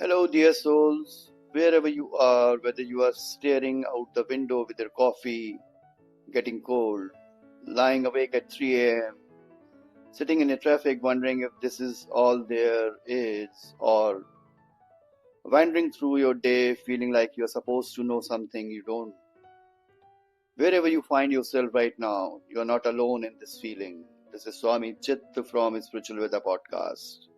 Hello, dear souls, wherever you are, whether you are staring out the window with your coffee, getting cold, lying awake at 3 a.m., sitting in a traffic wondering if this is all there is, or wandering through your day feeling like you're supposed to know something you don't. Wherever you find yourself right now, you're not alone in this feeling. This is Swamy Chitta from Spiritual Veda podcast.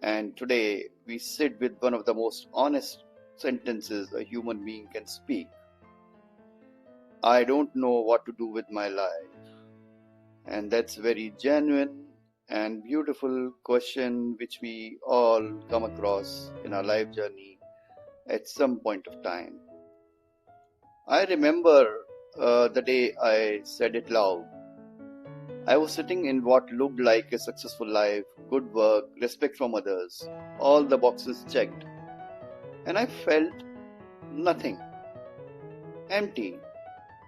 And today we sit with one of the most honest sentences a human being can speak. I don't know what to do with my life. And that's a very genuine and beautiful question which we all come across in our life journey at some point of time. I remember the day I said it loud. I was sitting in what looked like a successful life, good work, respect from others, all the boxes checked. And I felt nothing. Empty,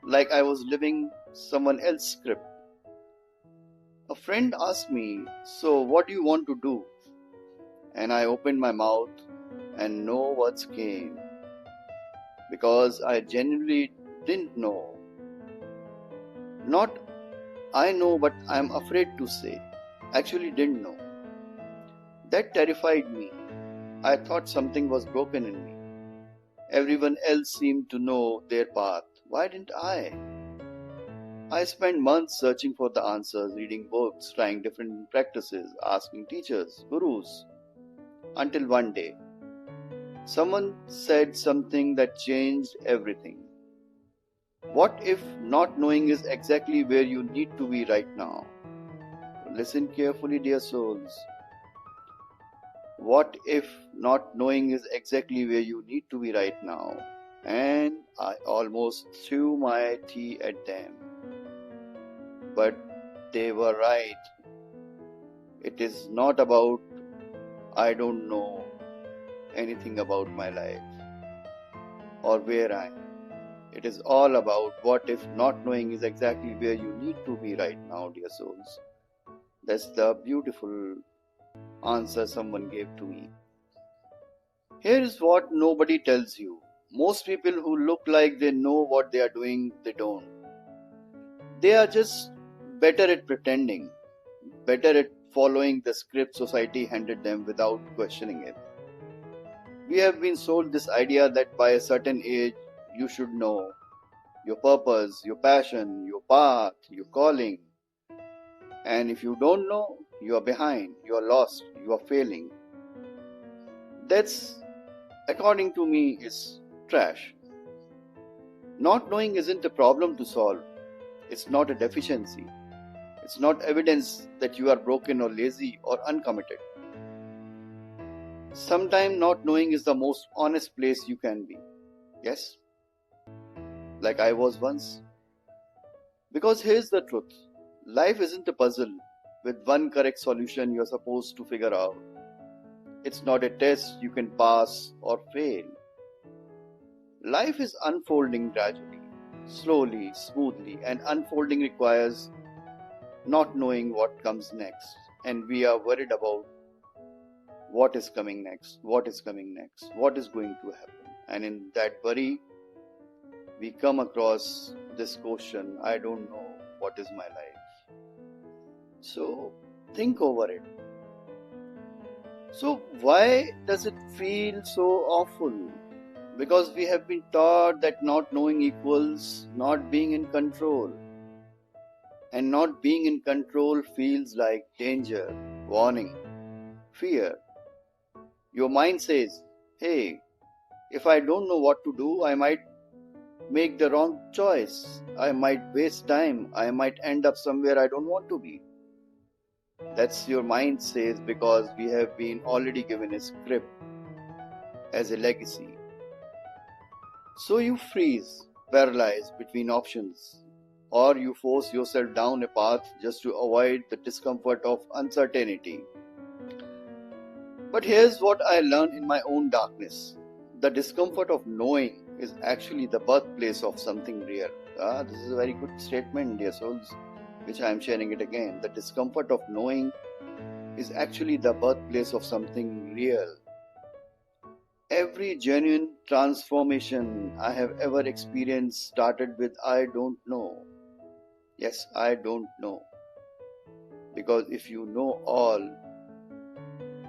like I was living someone else's script. A friend asked me, "So what do you want to do?" And I opened my mouth and no words came. Because I genuinely didn't know. Not I know, but I'm afraid to say. Actually didn't know. That terrified me. I thought something was broken in me. Everyone else seemed to know their path. Why didn't I? I spent months searching for the answers, reading books, trying different practices, asking teachers, gurus. Until one day, someone said something that changed everything. What if not knowing is exactly where you need to be right now? Listen carefully, dear souls. What if not knowing is exactly where you need to be right now? And I almost threw my tea at them. But they were right. It is not about I don't know anything about my life or where I am. It is all about what if not knowing is exactly where you need to be right now, dear souls. That's the beautiful answer someone gave to me. Here is what nobody tells you. Most people who look like they know what they are doing, they don't. They are just better at pretending, better at following the script society handed them without questioning it. We have been sold this idea that by a certain age, you should know your purpose, your passion, your path, your calling. And if you don't know, you are behind, you are lost, you are failing. That's, according to me, is trash. Not knowing isn't a problem to solve. It's not a deficiency. It's not evidence that you are broken or lazy or uncommitted. Sometimes not knowing is the most honest place you can be. Yes? Like I was once. Because here's the truth. Life isn't a puzzle with one correct solution you're supposed to figure out. It's not a test you can pass or fail. Life is unfolding gradually, slowly, smoothly, and unfolding requires not knowing what comes next. And we are worried about what is coming next, what is coming next, what is going to happen. And in that worry, we come across this question, I don't know what is my life. So think over it. So why does it feel so awful? Because we have been taught that not knowing equals not being in control. And not being in control feels like danger, warning, fear. Your mind says, hey, if I don't know what to do, I might make the wrong choice. I might waste time. I might end up somewhere I don't want to be. That's your mind says because we have been already given a script as a legacy. So you freeze, paralyzed between options, or you force yourself down a path just to avoid the discomfort of uncertainty. But here's what I learned in my own darkness. The discomfort of knowing is actually the birthplace of something real. This is a very good statement, dear souls, which I am sharing it again. The discomfort of knowing is actually the birthplace of something real. Every genuine transformation I have ever experienced started with I don't know. Yes, I don't know. Because if you know all,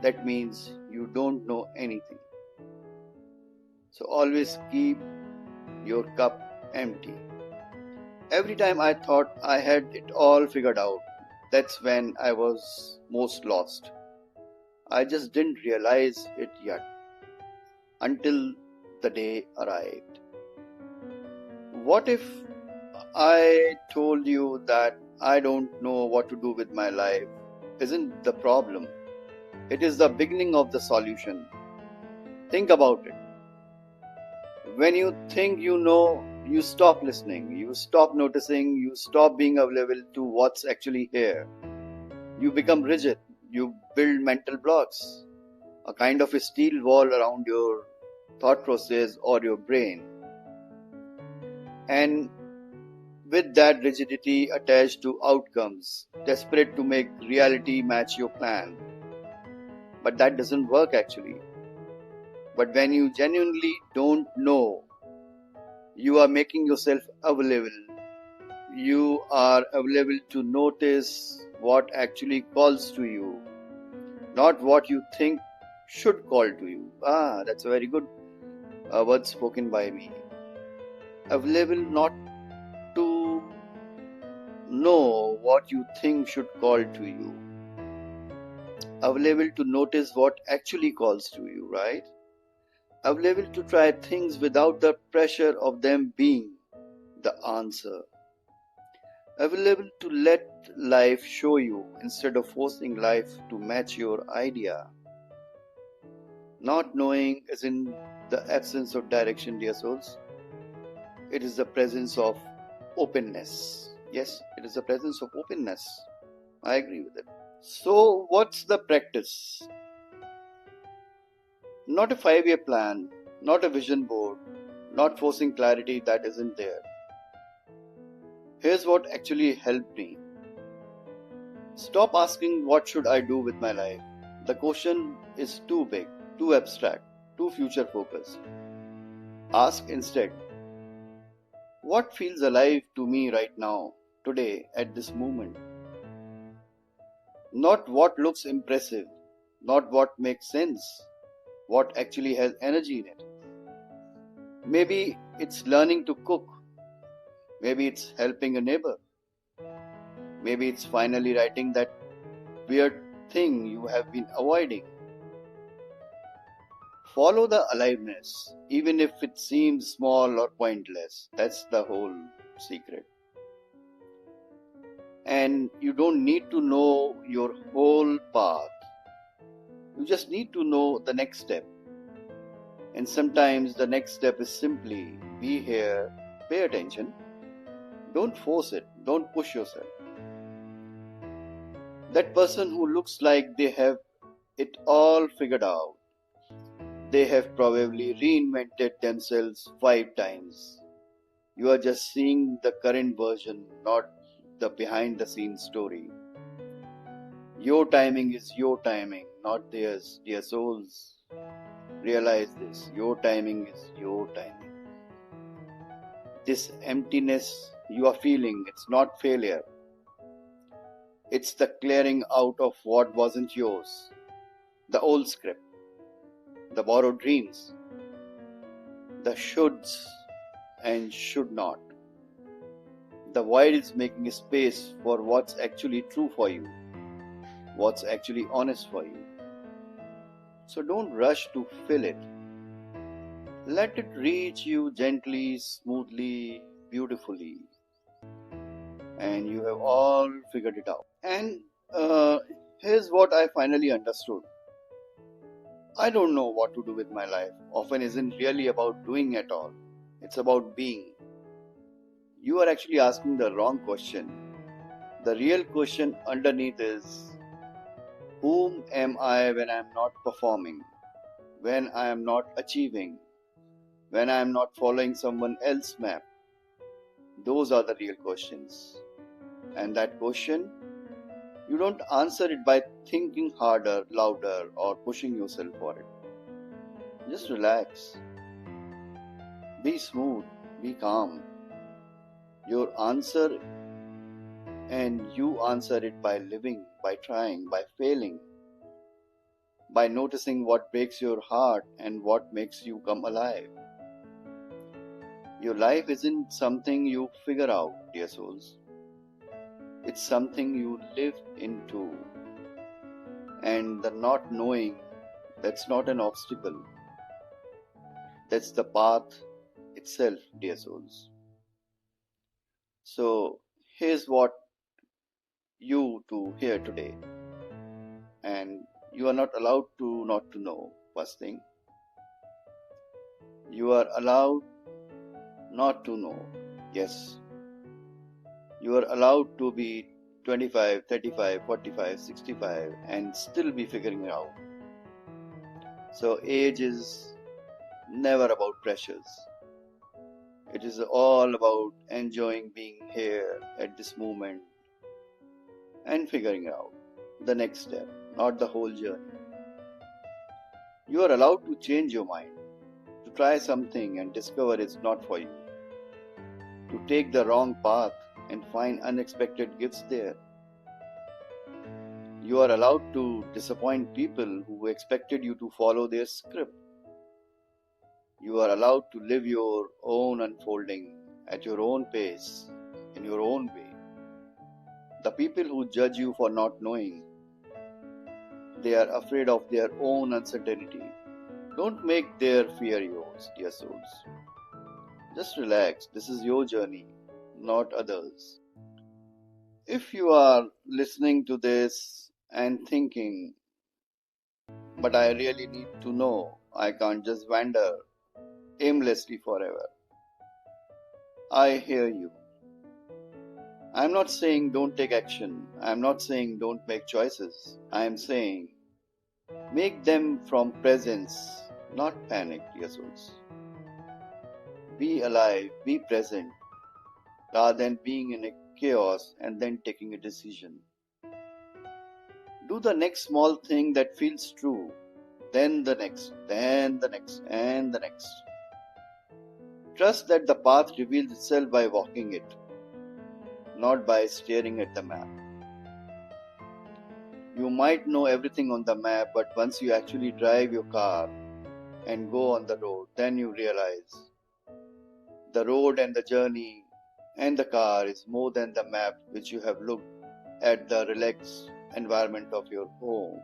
that means you don't know anything. So always keep your cup empty. Every time I thought I had it all figured out, that's when I was most lost. I just didn't realize it yet until the day arrived. What if I told you that I don't know what to do with my life isn't the problem? It is the beginning of the solution. Think about it. When you think you know, you stop listening, you stop noticing, you stop being available to what's actually here. You become rigid, you build mental blocks, a kind of a steel wall around your thought process or your brain. And with that rigidity attached to outcomes, desperate to make reality match your plan. But that doesn't work actually. But when you genuinely don't know, you are making yourself available. You are available to notice what actually calls to you, not what you think should call to you. That's a very good word spoken by me. Available not to know what you think should call to you. Available to notice what actually calls to you, right? Available to try things without the pressure of them being the answer. Available to let life show you instead of forcing life to match your idea. Not knowing is in the absence of direction, dear souls. It is the presence of openness. Yes, it is the presence of openness. I agree with it. So, what's the practice? Not a 5-year plan, not a vision board, not forcing clarity that isn't there. Here's what actually helped me. Stop asking what should I do with my life. The question is too big, too abstract, too future focused. Ask instead, what feels alive to me right now, today, at this moment? Not what looks impressive, not what makes sense, what actually has energy in it. Maybe it's learning to cook. Maybe it's helping a neighbor. Maybe it's finally writing that weird thing you have been avoiding. Follow the aliveness, even if it seems small or pointless. That's the whole secret. And you don't need to know your whole path. You just need to know the next step. And sometimes the next step is simply be here, pay attention. Don't force it, don't push yourself. That person who looks like they have it all figured out, they have probably reinvented themselves 5 times. You are just seeing the current version, not the behind the scenes story. Your timing is your timing, not theirs, dear souls. Realize this, your timing is your timing. This emptiness you are feeling, it's not failure. It's the clearing out of what wasn't yours. The old script, the borrowed dreams, the shoulds and should not. The void is making a space for what's actually true for you, what's actually honest for you. So don't rush to fill it. Let it reach you gently, smoothly, beautifully. And you have all figured it out. And here's what I finally understood. I don't know what to do with my life often isn't really about doing at all. It's about being. You are actually asking the wrong question. The real question underneath is, whom am I when I am not performing? When I am not achieving? When I am not following someone else's map? Those are the real questions. And that question, you don't answer it by thinking harder, louder, or pushing yourself for it. Just relax. Be smooth. Be calm. Your answer, and you answer it by living, by trying, by failing, by noticing what breaks your heart and what makes you come alive. Your life isn't something you figure out, dear souls. It's something you live into. And the not knowing, that's not an obstacle. That's the path itself, dear souls. So here's what you to hear today. And you are not allowed to not to know, first thing. You are allowed not to know. Yes. You are allowed to be 25, 35, 45, 65 and still be figuring it out. So age is never about pressures. It is all about enjoying being here at this moment and figuring out the next step, not the whole journey. You are allowed to change your mind, to try something and discover it's not for you, to take the wrong path and find unexpected gifts there. You are allowed to disappoint people who expected you to follow their script. You are allowed to live your own unfolding at your own pace, in your own way. The people who judge you for not knowing, they are afraid of their own uncertainty. Don't make their fear yours, dear souls. Just relax. This is your journey, not others. If you are listening to this and thinking, but I really need to know, I can't just wander aimlessly forever. I hear you. I'm not saying don't take action. I'm not saying don't make choices. I'm saying make them from presence, not panic, dear souls. Be alive, be present, rather than being in a chaos and then taking a decision. Do the next small thing that feels true, then the next, and the next. Trust that the path reveals itself by walking it, not by staring at the map. You might know everything on the map, but once you actually drive your car and go on the road, then you realize the road and the journey and the car is more than the map which you have looked at the relaxed environment of your home.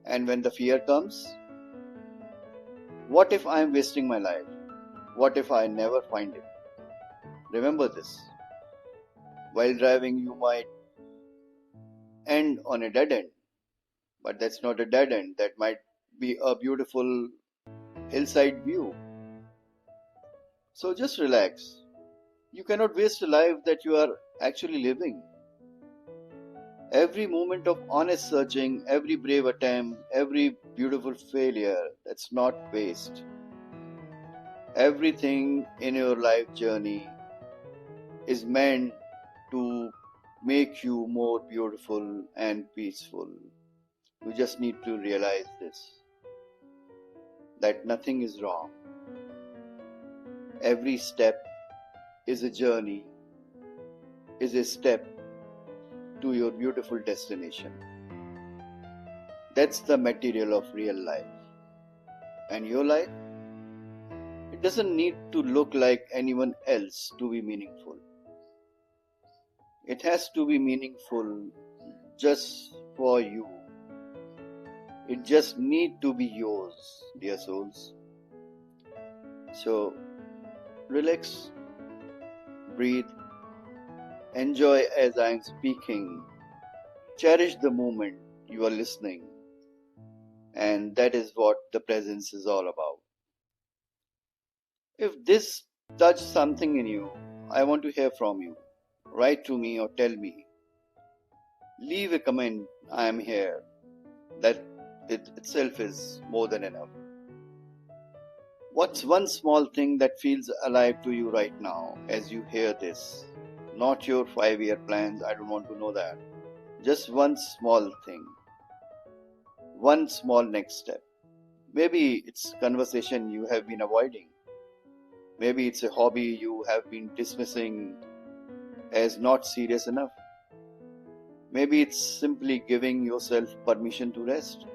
And when the fear comes, what if I am wasting my life? What if I never find it? Remember this. While driving, you might end on a dead end, but that's not a dead end. That might be a beautiful hillside view. So just relax. You cannot waste a life that you are actually living. Every moment of honest searching, every brave attempt, every beautiful failure, that's not waste. Everything in your life journey is meant to make you more beautiful and peaceful. You just need to realize this, that nothing is wrong. Every step is a journey, is a step to your beautiful destination. That's the material of real life. And your life? It doesn't need to look like anyone else to be meaningful. It has to be meaningful just for you. It just needs to be yours, dear souls. So, relax, breathe, enjoy as I am speaking, cherish the moment you are listening, and that is what the presence is all about. If this touched something in you, I want to hear from you. Write to me or tell me. Leave a comment, I am here. That it itself is more than enough. What's one small thing that feels alive to you right now as you hear this? Not your 5-year plans, I don't want to know that. Just one small thing. One small next step. Maybe it's conversation you have been avoiding. Maybe it's a hobby you have been dismissing as not serious enough. Maybe it's simply giving yourself permission to rest.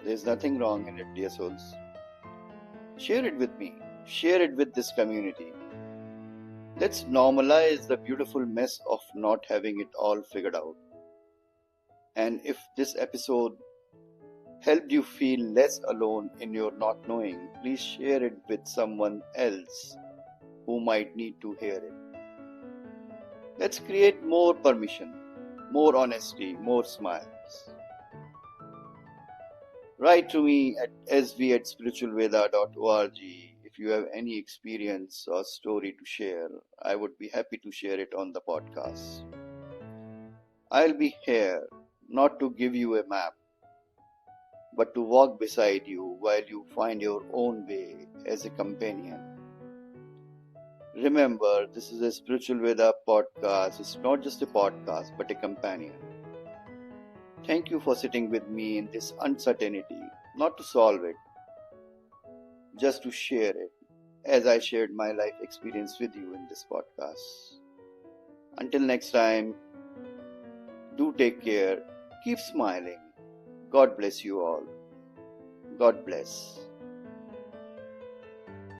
There's nothing wrong in it, dear souls. Share it with me. Share it with this community. Let's normalize the beautiful mess of not having it all figured out. And if this episode helped you feel less alone in your not knowing, please share it with someone else who might need to hear it. Let's create more permission, more honesty, more smiles. Write to me at sv@spiritualveda.org if you have any experience or story to share. I would be happy to share it on the podcast. I'll be here not to give you a map, but to walk beside you while you find your own way as a companion. Remember, this is a Spiritual Veda podcast. It's not just a podcast, but a companion. Thank you for sitting with me in this uncertainty, not to solve it, just to share it, as I shared my life experience with you in this podcast. Until next time, do take care, keep smiling. God bless you all. God bless.